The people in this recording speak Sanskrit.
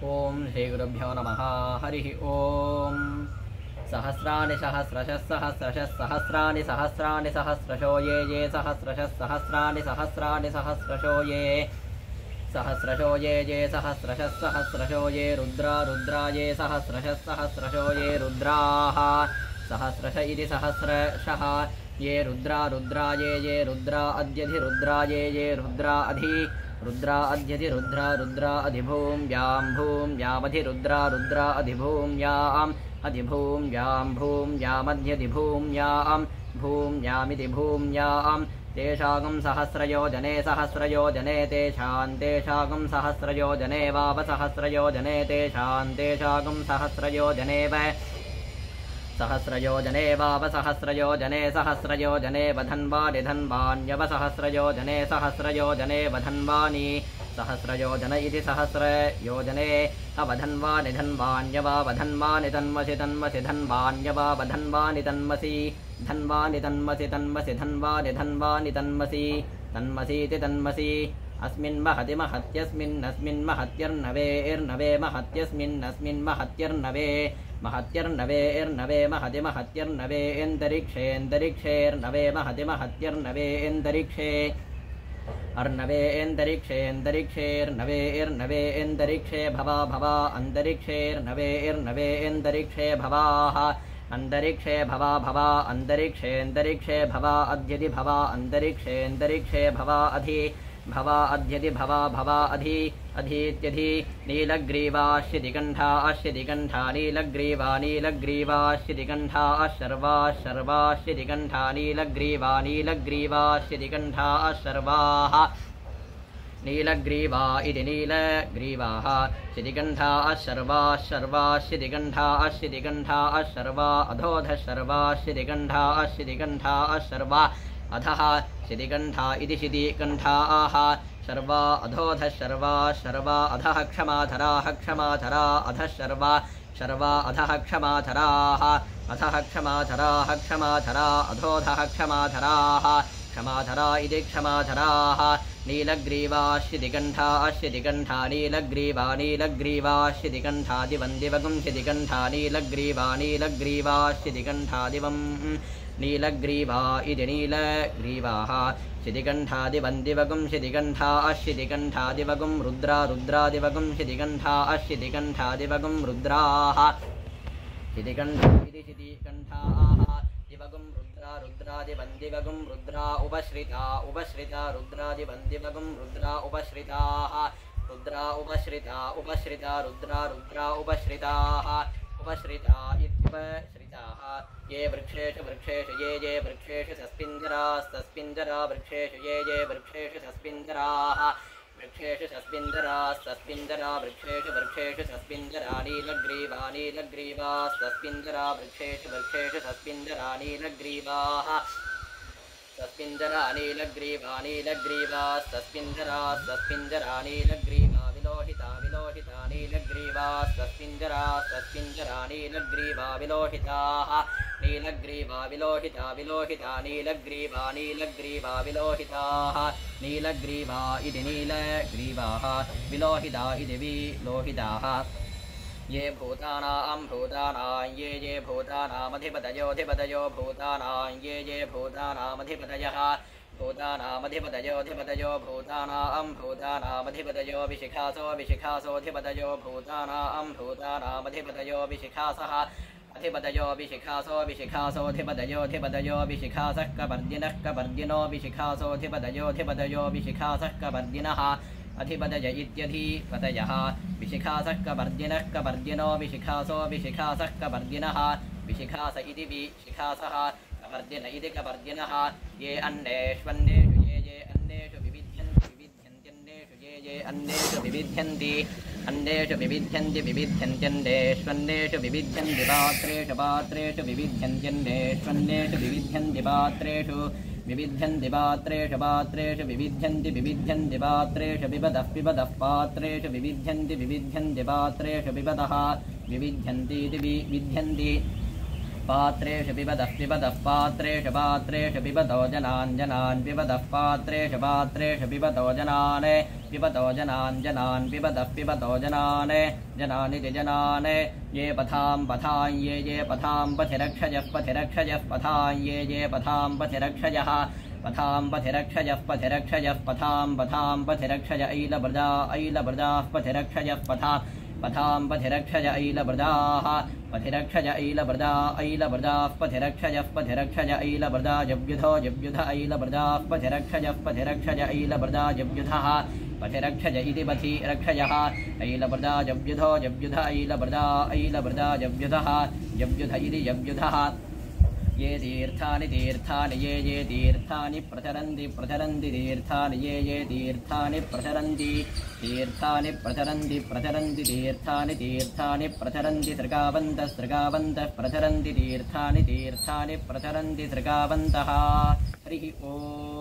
ओम श्रीगुरुभ्यो नमः। हरिः ओम। सहस्राणि सहस्रशः सहस्रशः सहस्राणि सहस्राणि सहस्रशो ये सहस्रशः सहस्राणि सहस्राणि सहस्रशो ये सहस्रशः सहस्रशो ये रुद्रा ये सहस्रशः सहस्रशो ये रुद्राः सहस्रश इति सहस्रशः ये रुद्रा ये रुद्रा अद्यधिरुद्रा ये रुद्रा अधि रुद्रा अध्यधि रुद्रा अधिभूम्यामधिरुद्रा अधिभूम्याम् अधिभूम्यामध्यधिभूम्याम् भूम्यामिति भूम्याम् तेषागं सहस्रयोजने तेषागं सहस्रयोजने वाव सहस्रयोजने तेषागं सहस्रयोजने वाव सहस्रयोजने वधन्वानिधन्वान्यव सहस्रयोजने वधन्वानि सहस्रयोजन इति सहस्रयोजने अवधन्वानिधन्वान्यवा वधन्वानि तन्मसि धन्वान्यवा वधन्वानि तन्मसि धन्वानि तन्मसीति तन्मसि अस्मिन् महति महत्यस्मिन् महत्यर्नवे महत्यस्मिन् महत्यर्नवे महति महत्यर्नवे एन्तरिक्षेर्नवे महति महत्यर्नवे एन्तरिक्षे अर्नवे एन्तरिक्षेर्नवे एन्तरिक्षे भवा अन्तरिक्षेर्नवे एन्तरिक्षे भवाः अन्तरिक्षे भवा अन्तरिक्षेऽन्तरिक्षे भवा अद्यति भवा अन्तरिक्षेऽन्तरिक्षे भवा अध्यति भवा अधीत्यधि नीलग्रीवाश्यतिकण्ठा नीलग्रीवाश्यतिकण्ठा शर्वाश्यतिकण्ठा नीलग्रीवाश्यतिकण्ठा शर्वाः नीलग्रीवा इति नीलग्रीवाः शितिकण्ठा शर्वाश्यतिकण्ठा शर्वा अधोधः शर्वाश्यतिकण्ठा शर्वा अधः शितिकण्ठा इति शितिकण्ठाः शर्वा अधोधः शर्वा अधः क्षमाधराः अधः शर्वा अधः क्षमाधराः क्षमाधरा अधोधः क्षमाधरा इति क्षमाधराः नीलग्रीवाश्यतिकण्ठा नीलग्रीवाश्यतिकण्ठादिवं शितिकण्ठा नीलग्रीवाश्यतिकण्ठादिवं नीलग्रीवा इति नीलग्रीवाः शितिकण्ठादिवं शितिकण्ठादिवगं रुद्रादिवगं शितिकण्ठादिवगं रुद्राः शितिकण्ठा इति शितिकण्ठाः दिवगं रुद्रादिवं रुद्रा उपश्रिता रुद्रादिवं रुद्रा उपश्रिताः उपश्रिता रुद्रा उपश्रिताः उपश्रिता इत्युपश्रिताः ये वृक्षेषु ये वृक्षेषु सस्पिञ्जरा वृक्षेषु ये वृक्षेषु सस्पिञ्जराः वृक्षेषु सस्पिञ्जरा वृक्षेषु सस्पिञ्जरा नीलग्रीवा सस्पिञ्जरा वृक्षेषु सस्पिञ्जरा नीलग्रीवाः सस्पिञ्जरा नीलग्रीवा सस्पिञ्जरा नीलग्रीवा विलोहिता नीलग्रीवा सस्पिञ्जरा नीलग्रीवा विलोहिताः नीलग्रीवा विलोहिता नीलग्रीवा विलोहिताः नीलग्रीवा इति नीलग्रीवाः विलोहिता इति विलोहिताः ये भूतानां ये भूतानामधिपतयो भूतानां ये भूतानामधिपतयः भूतानामधिपतयो भूतानामधिपतयो विशिखासोऽधिपतयो भूतानामधिपतयो विशिखासः अधिपतयो विशिखासोऽधिपतयो विशिखासः कपर्दिनो विशिखासोऽधिपतयो विशिखासः कपर्दिनः अधिपतय इत्यधिपतयः विशिखासः कपर्दिनो विशिखासः कपर्दिनः विशिखास इति विशिखासः कपर्दिन इति कपर्दिनः ये अन्नेष्वन्नेषु ये अन्नेषु विविध्यन्त्यन्नेषु ये अन्नेषु विविध्यन्त्यन्नेषु विविध्यन्ति पात्रेषु विविध्यन्त्यन्नेष्वन्नेषु विविध्यन्ति पात्रेषु विविध्यन्ति पात्रेषु पिबतः पात्रेषु विविध्यन्ति पात्रेषु पिबतः विविध्यन्तीति विविध्यन्ति पात्रेषु पिबतः पिबतः पात्रेषु पात्रेषु पिबतो जनान् जनान् पिबतः पात्रेषु पात्रेषु पिबतो जनान् पिबतो जनान् जनान् पिबतः पिबतो जनान् जनानिति जनान् ये पथां पथां ये पथां पथिरक्षयः पथिरक्षयः पथां ये पथां पथिरक्षयः पथां पथिरक्षयः पथिरक्षयः पथां पथां पथिरक्षय ऐलवृजाः पथिरक्षयः पथां पथिरक्षय ऐलवृजाः पथिरक्षय ऐलवृजाः पथिरक्षयः पथिरक्षय ऐलवृजा जव्युधो जव्युध ऐलवृजाः पथिरक्षय ऐलवृजा जव्युधः पथिरक्षय इति पथिरक्षयः ऐलवृजा जव्युधो जव्युध ऐलवृजा जव्युधः जव्युध इति जव्युधः ये तीर्थानि तीर्थानि ये तीर्थानि प्रचरन्ति प्रचरन्ति तीर्थानि ये तीर्थानि प्रचरन्ति तीर्थानि प्रचरन्ति प्रचरन्ति तीर्थानि तीर्थानि प्रचरन्ति सृगावन्तः प्रचरन्ति तीर्थानि तीर्थानि प्रचरन्ति सृगावन्तः हरिः ओम्।